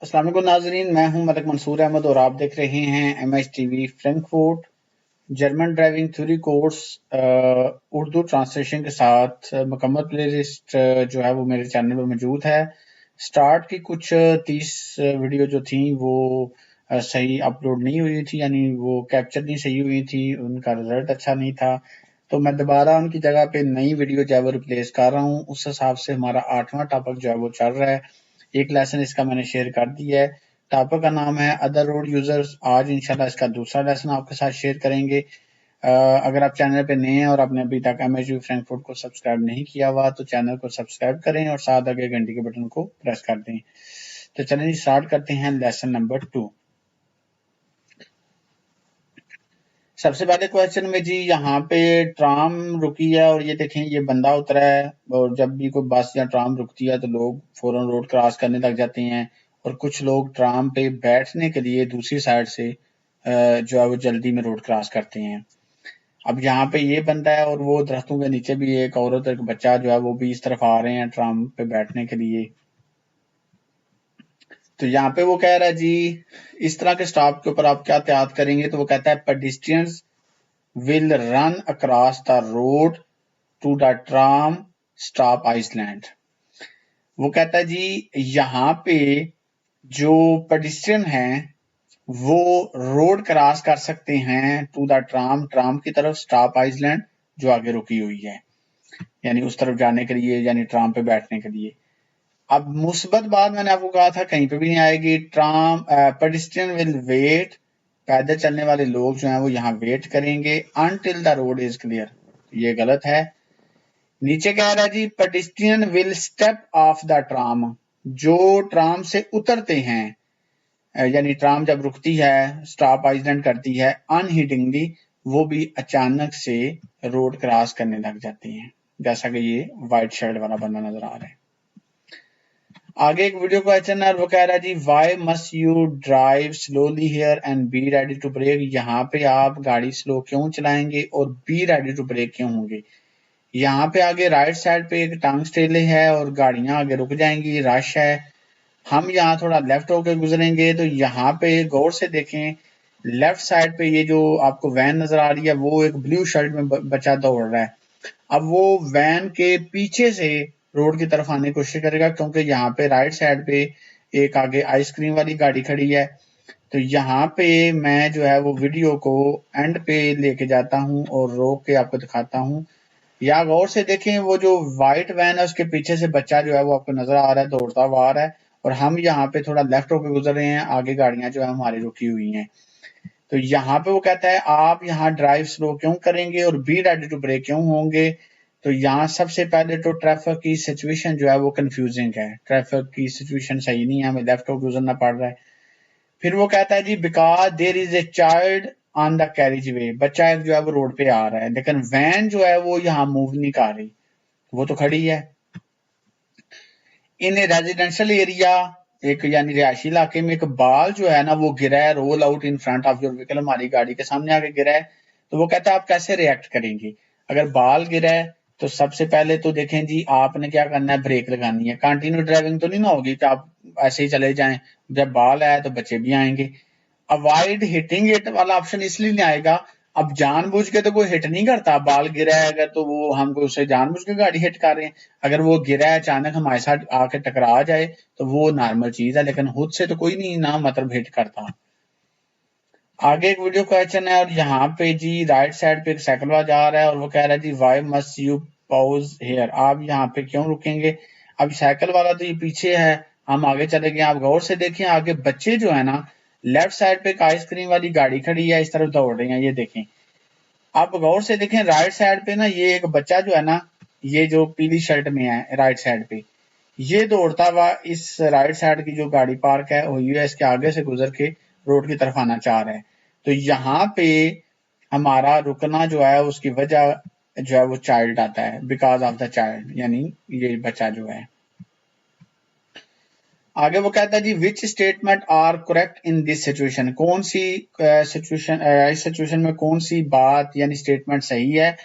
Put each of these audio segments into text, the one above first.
अस्सलाम वालेकुम नाजरीन, मैं हूं मलिक मंसूर अहमद और आप देख रहे हैं MHTV Frankfurt German driving theory course Urdu translation के साथ मुकम्मल प्लेलिस्ट जो है वो मेरे चैनल पर मौजूद है। स्टार्ट की कुछ 30 वीडियो जो थी वो सही अपलोड नहीं हुई थी, यानी वो कैप्चर नहीं सही हुई थी, उनका रिजल्ट अच्छा नहीं था, तो मैं दोबारा उनकी जगह पे नई वीडियो जो है वो रिप्लेस कर रहा हूँ। उस हिसाब से हमारा 8वां टॉपिक जो है वो चल रहा है। एक लेसन इसका मैंने शेयर कर दिया है। टॉपिक का नाम है अदर रोड यूजर्स। आज इंशाल्लाह इसका दूसरा लेसन आपके साथ शेयर करेंगे। अगर आप चैनल पे नए हैं और आपने अभी तक MHTV फ्रैंकफर्ट को सब्सक्राइब नहीं किया हुआ तो चैनल को सब्सक्राइब करें और साथ आगे घंटी के बटन को प्रेस कर दें। तो चलिए स्टार्ट करते हैं लेसन नंबर 2। सबसे पहले क्वेश्चन में जी यहाँ पे ट्राम रुकी है और ये देखें ये बंदा उतरा है, और जब भी कोई बस या ट्राम रुकती है तो लोग फौरन रोड क्रॉस करने लग जाते हैं और कुछ लोग ट्राम पे बैठने के लिए दूसरी साइड से जो है वो जल्दी में रोड क्रॉस करते हैं। अब यहाँ पे ये बंदा है और वो दरख्तों के नीचे भी एक औरत एक बच्चा जो है वो भी इस तरफ आ रहे हैं ट्राम पे बैठने के लिए। तो यहाँ पे वो कह रहा है जी इस तरह के स्टॉप के ऊपर आप क्या एहतियात करेंगे, तो वो कहता है pedestrians will run across the road to the tram stop Iceland। वो कहता है जी यहाँ पे जो पेडिस्ट्रियन हैं वो रोड क्रॉस कर सकते हैं टू द ट्राम, ट्राम की तरफ स्टॉप आइसलैंड जो आगे रुकी हुई है, यानी उस तरफ जाने के लिए, यानी ट्राम पे बैठने के लिए। अब मुस्बत बात मैंने आपको कहा था कहीं पे भी नहीं आएगी। ट्राम पेडिस्ट्रियन विल वेट, पैदल चलने वाले लोग जो हैं वो यहाँ वेट करेंगे until the road is clear. ये गलत है। नीचे कह रहा है जी pedestrian will step off the tram, जो ट्राम से उतरते हैं, यानी ट्राम जब रुकती है स्टॉप आइसलैंड करती है अनहिटिंगली, वो भी अचानक से रोड क्रॉस करने लग जाते हैं, जैसा कि ये व्हाइट शर्ट वाला बंदा नजर आ रहा है। आगे एक वीडियो क्वेश्चन है, वो कह रहा है जी why must you drive slowly here and be ready to brake. यहाँ पे आप गाड़ी स्लो क्यों चलाएंगे और बी रेडी टू ब्रेक क्यों होंगे। यहाँ पे आगे राइट साइड पे एक टांग स्टेले है और गाड़ियां आगे रुक जाएंगी, रश है। हम यहाँ थोड़ा लेफ्ट होकर गुजरेंगे तो यहाँ पे गौर से देखें, लेफ्ट साइड पे ये जो आपको वैन नजर आ रही है वो एक ब्लू शर्ट में बच्चा दौड़ रहा है। अब वो वैन के पीछे से रोड की तरफ आने की कोशिश करेगा, क्योंकि यहाँ पे राइट साइड पे एक आगे आइसक्रीम वाली गाड़ी खड़ी है। तो यहाँ पे मैं जो है वो वीडियो को एंड पे लेके जाता हूँ और रोक के आपको दिखाता हूँ। या गौर से देखें वो जो व्हाइट वैन है उसके पीछे से बच्चा जो है वो आपको नजर आ रहा है, दौड़ता हुआ आ रहा है, और हम यहाँ पे थोड़ा लेफ्ट होकर गुजर रहे हैं, आगे गाड़ियां जो है हमारी रुकी हुई हैं। तो यहाँ पे वो कहता है आप यहाँ ड्राइव स्लो क्यों करेंगे और बी रेडी टू ब्रेक क्यों होंगे। तो यहाँ सबसे पहले तो ट्रैफिक की सिचुएशन जो है वो कंफ्यूजिंग है, ट्रैफिक की सिचुएशन सही नहीं है, हमें लेफ्ट होकर गुजरना पड़ रहा है। फिर वो कहता है जी because there is a child on the carriageway, बच्चा एक जो है वो रोड पे आ रहा है, लेकिन वैन जो है वो यहाँ मूव नहीं कर रही, वो तो खड़ी है। इन रेजिडेंशियल एरिया, एक यानी रिहायशी इलाके में एक बाल जो है ना वो गिरा है, roll out in front of your vehicle, हमारी गाड़ी के सामने आके गिरा है। तो वो कहता है आप कैसे रिएक्ट करेंगे। अगर बाल गिरा है तो सबसे पहले तो देखें जी आपने क्या करना है, ब्रेक लगानी है। कंटिन्यू ड्राइविंग तो नहीं ना होगी कि आप ऐसे ही चले जाएं, जब बाल आए तो बच्चे भी आएंगे। अवॉइड हिटिंग इट वाला ऑप्शन इसलिए नहीं आएगा, अब जानबूझ के तो कोई हिट नहीं करता, बाल गिरा है अगर तो वो हमको उससे जानबूझ के गाड़ी हिट कर रहे हैं। अगर वो गिरा है अचानक हमारे साथ आके टकरा जाए तो वो नॉर्मल चीज है, लेकिन खुद से तो कोई नहीं ना मतलब हिट करता। आगे एक वीडियो क्वेश्चन है और यहाँ पे जी राइट साइड पे एक साइकिल वाला जा रहा है और वो कह रहा है जी why must you pause here, आप यहाँ पे क्यों रुकेंगे। अब साइकिल वाला तो ये पीछे है, हम आगे चले गए। आप गौर से देखें आगे बच्चे जो है ना, लेफ्ट साइड पे एक आइसक्रीम वाली गाड़ी खड़ी है, इस तरफ दौड़ रही है, ये देखें। आप गौर से देखें राइट साइड पे ना ये एक बच्चा जो है ना, ये जो पीली शर्ट में है राइट साइड पे, ये दौड़ता हुआ इस राइट साइड की जो गाड़ी पार्क है हुई है इसके आगे से गुजर के रोड की तरफ आना चाह रहा है। तो यहाँ पे हमारा रुकना जो है उसकी वजह जो है वो चाइल्ड आता है, बिकॉज ऑफ द चाइल्ड, यानी ये बच्चा जो है। आगे वो कहता है जी which statement are correct in this situation, कौन सी सिचुएशन इस सिचुएशन में कौन सी बात यानी स्टेटमेंट सही है।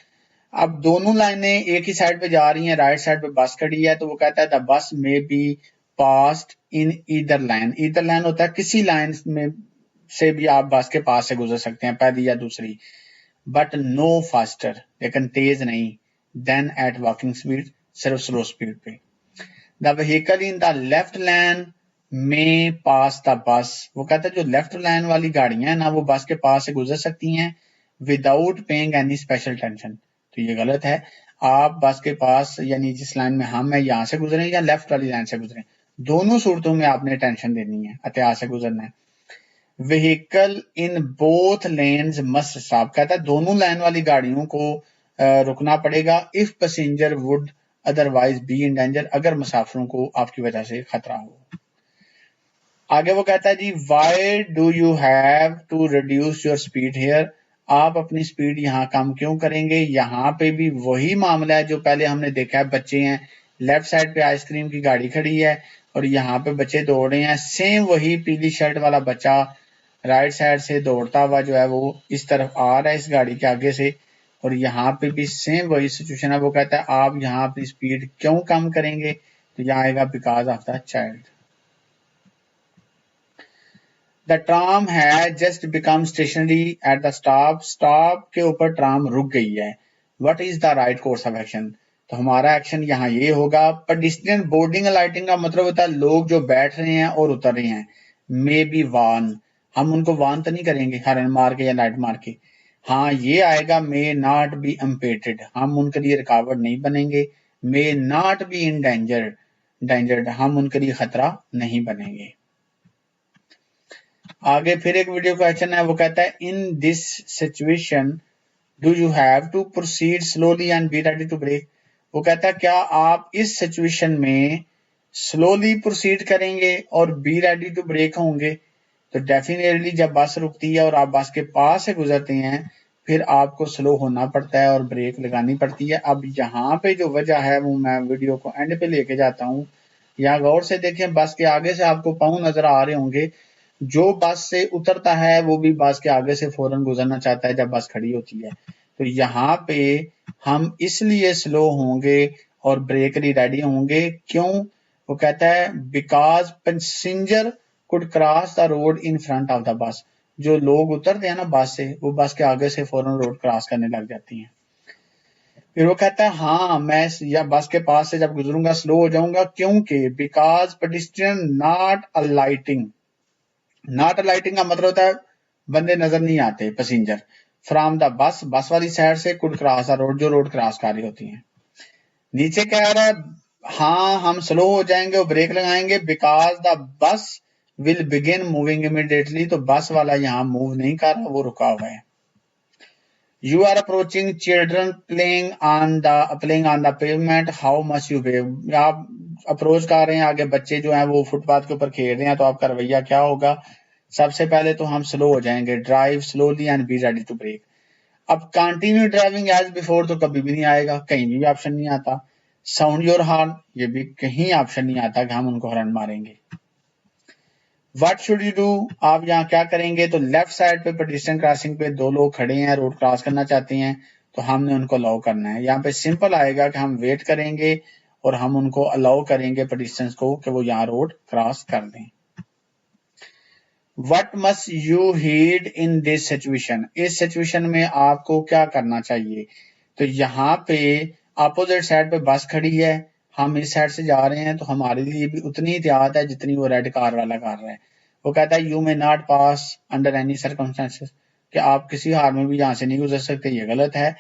अब दोनों लाइनें एक ही साइड पे जा रही हैं, राइट साइड पे बस खड़ी है, तो वो कहता है the bus may be passed in either lane. Either lane होता है किसी लाइन में से भी आप बस के पास से गुजर सकते हैं, पहली या दूसरी, बट नो फास्टर, लेकिन तेज नहीं, देन एट वॉकिंग स्पीड, सिर्फ स्लो स्पीड पे। The vehicle in the left line में पास द बस, वो कहता है जो लेफ्ट लाइन वाली गाड़ियां हैं ना वो बस के पास से गुजर सकती हैं without paying any special tension. तो ये गलत है। आप बस के पास यानी जिस लाइन में हम है यहाँ से गुजरे या लेफ्ट वाली लाइन से गुजरे, दोनों सूरतों में आपने टेंशन देनी है, एहतियात से गुजरना है। Vehicle in both lens must stop, कहता है दोनों लाइन वाली गाड़ियों को रुकना पड़ेगा। If passenger would otherwise be in danger, अगर मुसाफिरों को आपकी वजह से खतरा हो। आगे वो कहता है जी why do you have to reduce your speed here, आप अपनी स्पीड यहाँ कम क्यों करेंगे। यहाँ पे भी वही मामला है जो पहले हमने देखा है, बच्चे हैं, लेफ्ट साइड पे आइसक्रीम की गाड़ी खड़ी है और यहाँ पे बच्चे दौड़ रहे हैं, सेम वही पीली शर्ट वाला बच्चा राइट साइड से दौड़ता हुआ जो है वो इस तरफ आ रहा है इस गाड़ी के आगे से, और यहाँ पे भी सेम वही सिचुएशन है। वो कहता है आप यहाँ अपनी स्पीड क्यों कम करेंगे, तो यहाँ आएगा because of the child. The tram है just become stationary at the stop, stop के ऊपर ट्राम रुक गई है। What is the right course of action, तो हमारा एक्शन यहाँ ये होगा। पेडिस्ट्रियन बोर्डिंग लाइटिंग का मतलब होता है लोग जो बैठ रहे हैं और उतर रहे हैं। मे बी वार्न, हम उनको वार्न तो नहीं करेंगे हॉर्न मार के या लाइट मार के। हाँ ये आएगा मे नॉट बी इम्पेटेड, हम उनके लिए रुकावट नहीं बनेंगे। May not be in endangered, हम उनके लिए खतरा नहीं बनेंगे। आगे फिर एक वीडियो क्वेश्चन है, वो कहता है in this situation do you have to proceed slowly and be ready to brake, वो कहता है क्या आप इस सिचुएशन में स्लोली प्रोसीड करेंगे और बी रेडी टू ब्रेक होंगे। तो डेफिनेटली जब बस रुकती है और आप बस के पास से गुजरते हैं फिर आपको स्लो होना पड़ता है और ब्रेक लगानी पड़ती है। अब यहाँ पे जो वजह है वो मैं वीडियो को एंड पे लेके जाता हूँ, यहाँ गौर से देखें, बस के आगे से आपको पाँव नजर आ रहे होंगे, जो बस से उतरता है वो भी बस के आगे से फौरन गुजरना चाहता है जब बस खड़ी होती है। तो यहाँ पे हम इसलिए स्लो होंगे और ब्रेक लिए रेडी होंगे, क्यों, वो कहता है because passenger could cross the road in front of the bus, जो लोग उतरते हैं ना बस से वो बस के आगे से फौरन रोड क्रॉस करने लग जाती हैं। फिर वो कहता है हाँ मैं या बस के पास से जब गुजरूंगा स्लो हो जाऊंगा, क्योंकि because pedestrian not alighting, not alighting का मतलब होता है बंदे नजर नहीं आते, पैसेंजर फ्रॉम द बस, बस वाली साइड से कुड क्रॉस द रोड, जो रोड क्रॉस कर रही होती हैं। नीचे कह रहा है हाँ हम स्लो हो जाएंगे और ब्रेक लगाएंगे because the bus will begin moving immediately, तो बस वाला यहाँ मूव नहीं कर रहा, वो रुका हुआ है। You are approaching children playing on the pavement, how much you wave, आप अप्रोच कर रहे हैं आगे बच्चे जो हैं वो फुटपाथ के ऊपर खेल रहे हैं, तो आपका रवैया क्या होगा। सबसे पहले तो हम स्लो हो जाएंगे, drive slowly and be ready to brake. अब कंटिन्यू ड्राइविंग एज बिफोर तो कभी भी नहीं आएगा, कहीं भी ऑप्शन नहीं आता। साउंड योर हॉर्न, ये भी कहीं ऑप्शन नहीं आता कि हम उनको हॉर्न मारेंगे। व्हाट शुड यू डू, आप यहाँ क्या करेंगे, तो लेफ्ट साइड पे पेडिस्ट्रियन क्रॉसिंग पे दो लोग खड़े हैं, रोड क्रॉस करना चाहते हैं, तो हमने उनको अलाउ करना है। यहाँ पे सिंपल आएगा कि हम वेट करेंगे और हम उनको अलाउ करेंगे पेडिस्ट्रियंस को कि वो यहाँ रोड क्रॉस कर दें। What must you heed in this situation, इस सिचुएशन में आपको क्या करना चाहिए। तो यहाँ पे अपोजिट साइड पे बस खड़ी है, हम इस साइड से जा रहे हैं, तो हमारे लिए भी उतनी एहतियात है जितनी वो रेड कार वाला कर रहा है। वो कहता है you may not pass under any circumstances, कि आप किसी हाल में भी यहाँ से नहीं गुजर सकते, ये गलत है।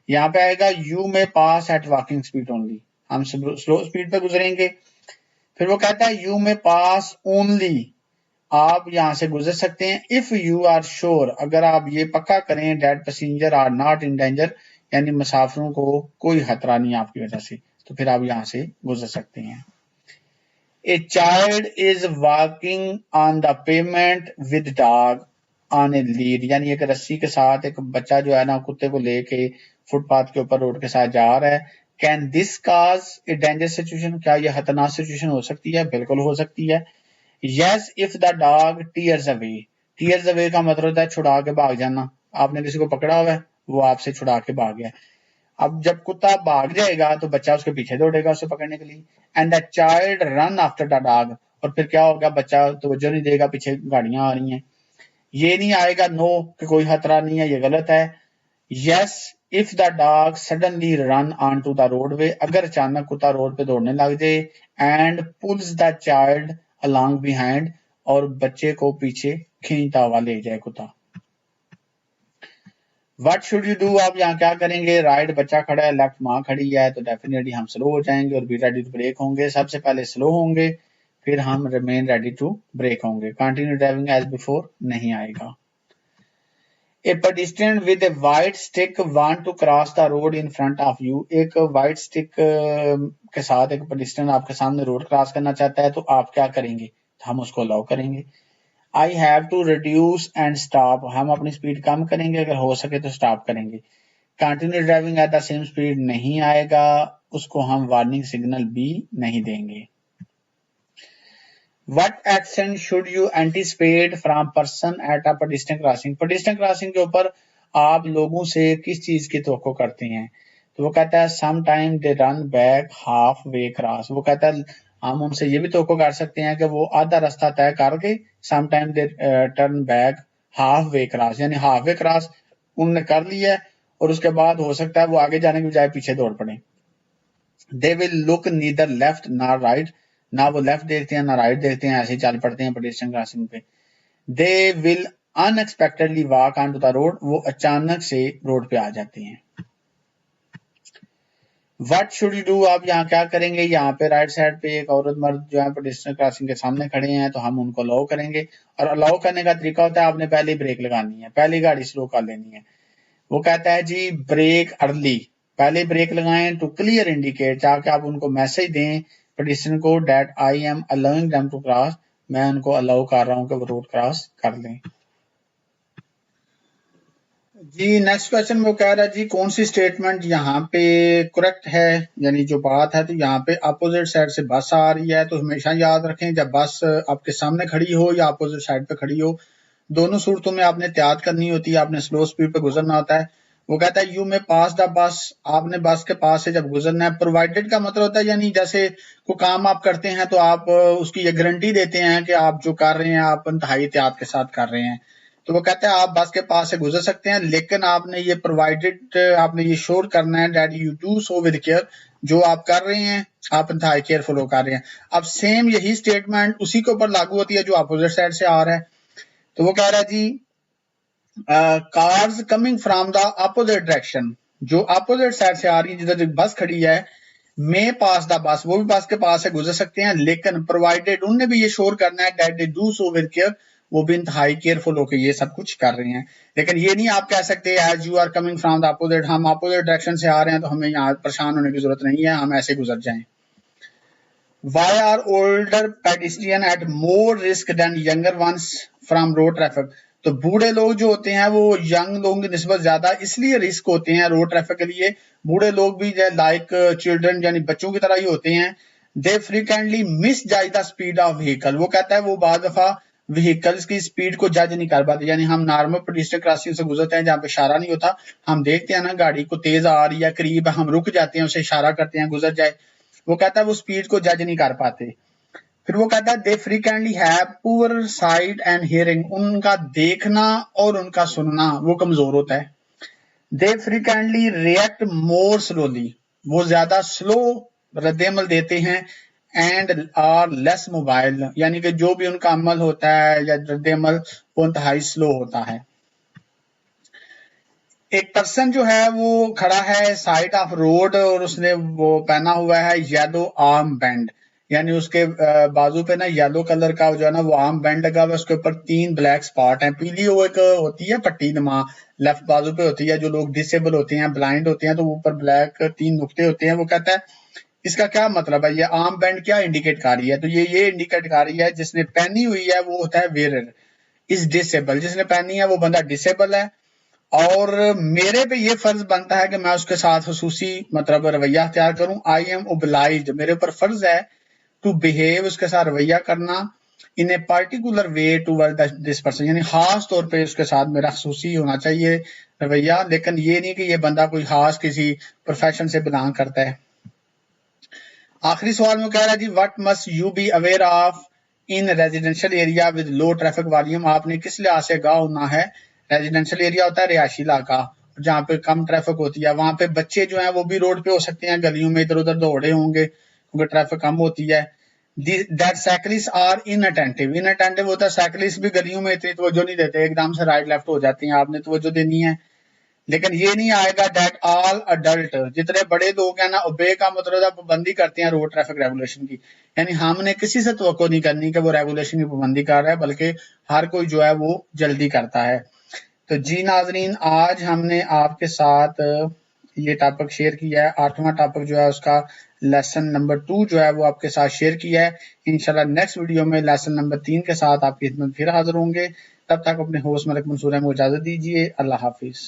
यहाँ पे आएगा you may pass at walking speed only, हम स्लो स्पीड पे गुजरेंगे। फिर वो कहता है यू मे पास ओनली, आप यहाँ से गुजर सकते हैं इफ यू आर श्योर, अगर आप ये पक्का करें that passenger are not in danger, यानी मुसाफिरों को कोई खतरा नहीं आपकी वजह से, तो फिर आप यहाँ से गुजर सकते हैं। A child is walking on the payment with dog on a lead, यानी एक रस्सी के साथ एक बच्चा जो है ना कुत्ते को लेके फुटपाथ के ऊपर रोड के साथ जा रहा है। Can this cause A danger situation, क्या यह खतरनाक सिचुएशन हो सकती है, बिल्कुल हो सकती है। Yes if the dog tears away, tears away का मतलब होता है छुड़ा के भाग जाना, आपने किसी को पकड़ा हुआ है वो आपसे छुड़ा के भाग गया। अब जब कुत्ता भाग जाएगा तो बच्चा उसके पीछे दौड़ेगा उसे पकड़ने के लिए। And the child run after the dog, और फिर क्या होगा, बच्चा तवज्जो नहीं देगा, पीछे गाड़ियां आ रही हैं। ये नहीं आएगा नो कि कोई खतरा नहीं है, ये गलत है। Yes if the dog suddenly run on to the roadway, अगर अचानक कुत्ता रोड पे दौड़ने लग जाए, and pulls the child along behind, और बच्चे को पीछे खींचता हुआ ले जाए कुत्ता। व्हाट शुड यू डू, आप यहाँ क्या करेंगे। राइट बच्चा खड़ा है, लेफ्ट माँ खड़ी है, तो डेफिनेटली हम स्लो हो जाएंगे और बी रेडी टू ब्रेक होंगे। सबसे पहले स्लो होंगे, फिर हम रिमेन रेडी टू ब्रेक होंगे। कंटिन्यू ड्राइविंग एज बिफोर नहीं आएगा। A pedestrian with a white stick want to cross the road in front of you, एक वाइट स्टिक के साथ एक पेडिस्ट्रियन आपके सामने रोड क्रॉस करना चाहता है, तो आप क्या करेंगे, हम उसको अलाउ करेंगे। I have to reduce and stop, हम अपनी स्पीड कम करेंगे, अगर हो सके तो स्टॉप करेंगे। Continue driving at the same speed नहीं आएगा, उसको हम वार्निंग सिग्नल भी नहीं देंगे। What action should you anticipate from person at a pedestrian crossing, pedestrian crossing के ऊपर आप लोगों से किस चीज की तवक्को करते हैं, तो वो कहता है sometime they run back half way cross, वो कहता है हम उनसे ये भी तवक्को कर सकते हैं कि वो आधा रास्ता तय करके sometime they turn back half way cross, यानी half way cross उन्होंने कर लिया है और उसके बाद हो सकता है वो आगे जाने की बजाय पीछे दौड़ पड़े। They will look neither left nor right, ना वो लेफ्ट देखते हैं ना राइट देखते हैं, ऐसे ही चल पड़ते हैं पेडिस्ट्रियन क्रॉसिंग पे। They will unexpectedly walk on to the road, वो अचानक से रोड पे आ जाते हैं। व्हाट शुड यू डू, आप यहाँ क्या करेंगे, यहाँ पे राइट साइड पे एक औरत मर्द जो है पेडिस्ट्रियन क्रॉसिंग के सामने खड़े हैं, तो हम उनको अलाउ करेंगे। और अलाउ करने का तरीका होता है आपने पहले ब्रेक लगानी है, पहले गाड़ी स्लो कर लेनी है। वो कहता है जी ब्रेक अर्ली, पहले ब्रेक लगाएं टू क्लियर इंडिकेट, ताकि आप उनको मैसेज दें पेडिस्ट्रियन को that I am allowing them to cross, मैं उनको अलाउ कर रहा हूं कि वो रोड क्रॉस कर लें। जी नेक्स्ट क्वेश्चन वो कह रहा है जी कौन सी स्टेटमेंट यहाँ पे करेक्ट है, यानी जो बात है, तो यहाँ पे अपोजिट साइड से बस आ रही है, तो हमेशा याद रखें जब बस आपके सामने खड़ी हो या अपोजिट साइड पे खड़ी हो, दोनों सूरतों में आपने एहतियात करनी होती है, आपने स्लो स्पीड पे गुजरना होता है। वो कहता है यू में पास द बस, आपने बस के पास से जब गुजरना है। प्रोवाइडेड का मतलब होता है यानी जैसे कोई काम आप करते हैं तो आप उसकी ये गारंटी देते हैं कि आप जो कर रहे हैं आप इंतहाई एहतियात के साथ कर रहे हैं। तो वो कहते हैं आप बस के पास से गुजर सकते हैं, लेकिन आपने ये प्रोवाइडेड आपने ये श्योर करना है that you do so with care, जो आप कर रहे हैं आप इंतहाई केयरफुल हो कर रहे हैं। अब सेम यही स्टेटमेंट उसी के ऊपर लागू होती है जो अपोजिट साइड से आ रहा है। तो वो कह रहा है जी cars coming from the opposite direction, जो अपोजिट साइड से आ रही है, जिधर बस खड़ी है, मे पास द बस, वो भी बस के पास से गुजर सकते हैं, लेकिन प्रोवाइडेड उन्हें भी ये श्योर करना है that they do so with care, वो भी इंतहाई केयरफुल होकर ये सब कुछ कर रहे हैं। लेकिन ये नहीं आप कह सकते as you are coming from the opposite, हम अपोजिट डायरेक्शन से आ रहे हैं तो हमें यहाँ परेशान होने की जरूरत नहीं है, हम ऐसे गुजर जाएं। Why are older pedestrians at more risk than younger ones from road traffic? तो बूढ़े लोग जो होते हैं वो यंग लोगों की निस्बत ज्यादा इसलिए रिस्क होते हैं रोड ट्रैफिक के लिए। बूढ़े लोग भी लाइक चिल्ड्रन यानी बच्चों की तरह ही होते हैं। दे फ्रीक्वेंटली मिस जज द स्पीड ऑफ व्हीकल, वो कहता है वो बाद दफा व्हीकल्स की स्पीड को जज नहीं कर पाते, यानी हम नॉर्मल पेडिस्ट्रियन क्रॉसिंग से गुजरते हैं जहाँ पे इशारा नहीं होता, हम देखते हैं ना गाड़ी को तेज आ रही है करीब, हम रुक जाते हैं, उसे इशारा करते हैं गुजर जाए। वो कहता है वो स्पीड को जज नहीं कर पाते। फिर वो कहता है they frequently have poor sight and hearing, उनका देखना और उनका सुनना वो कमजोर होता है। They frequently react more slowly, वो ज्यादा स्लो रद्देमल देते हैं। एंड आर लेस मोबाइल, यानी कि जो भी उनका अमल होता है या रद्देमल वो इंतहाई स्लो होता है। एक पर्सन जो है वो खड़ा है साइड ऑफ रोड और उसने वो पहना हुआ है येलो आर्म बैंड, यानी उसके बाजू पे ना येलो कलर का जो है ना वो आर्म बैंड लगा हुआ है, उसके ऊपर 3 ब्लैक स्पॉट हैं। पीली वो एक होती है पट्टी नुमा लेफ्ट बाजू पे होती है, जो लोग डिसेबल होते हैं ब्लाइंड होते हैं तो ऊपर ब्लैक 3 नुक्ते होते हैं। वो कहता है इसका क्या मतलब है, ये आर्म बैंड क्या इंडिकेट कर रही है, तो ये इंडिकेट कर रही है जिसने पहनी हुई है वो होता है वेयर इज डिसेबल, जिसने पहनी है वो बंदा डिसेबल है। और मेरे पे ये फर्ज बनता है कि मैं उसके साथ खसूसी मतलब रवैया अख्तियार करूं। आई एम ओब्लाइज्ड, मेरे ऊपर फर्ज है टू बिहेव, उसके साथ रवैया करना। In a particular way toward this person, यानी खास तौर पे उसके साथ मेरा खसूसी होना चाहिए रवैया, लेकिन ये नहीं कि ये बंदा कोई खास किसी प्रोफेशन से बिलोंग करता है। आखिरी सवाल में कह रहा है जी what must you be aware of in residential area with low traffic volume, आपने किस लिहाज से आगाह होना है। रेजिडेंशियल एरिया होता है रिहायशी इलाका जहाँ पे कम ट्रैफिक होती है, वहां पे बच्चे जो हैं वो भी रोड पे हो सकते हैं, गलियों में इधर उधर दौड़े होंगे क्योंकि ट्रैफिक कम होती है। That cyclist are inattentive, inattentive होता है साइकिलिस्ट भी गलियों में इतनी तवज्जो नहीं देते, एकदम से राइट लेफ्ट हो जाती हैं, आपने तवज्जो देनी है। लेकिन ये नहीं आएगा दैट ऑल अडल्ट, जितने बड़े लोग हैं ना, ओबे का मतलब पाबंदी करते हैं रोड ट्रैफिक रेगुलेशन की, यानी हमने किसी से तवक्को नहीं करनी कि वो रेगुलेशन की पाबंदी कर रहा है, बल्कि हर कोई जो है वो जल्दी करता है। तो जी नाजरीन, आज हमने आपके साथ ये टॉपिक शेयर किया है, 8वां टॉपिक जो है उसका लेसन नंबर 2 जो है वो आपके साथ शेयर किया है। इंशाल्लाह नेक्स्ट वीडियो में लेसन नंबर 3 के साथ आपकी खिदमत फिर हाजिर होंगे। तब तक अपने होस्ट मलिक मंसूर को इजाजत दीजिए। अल्लाह हाफिज।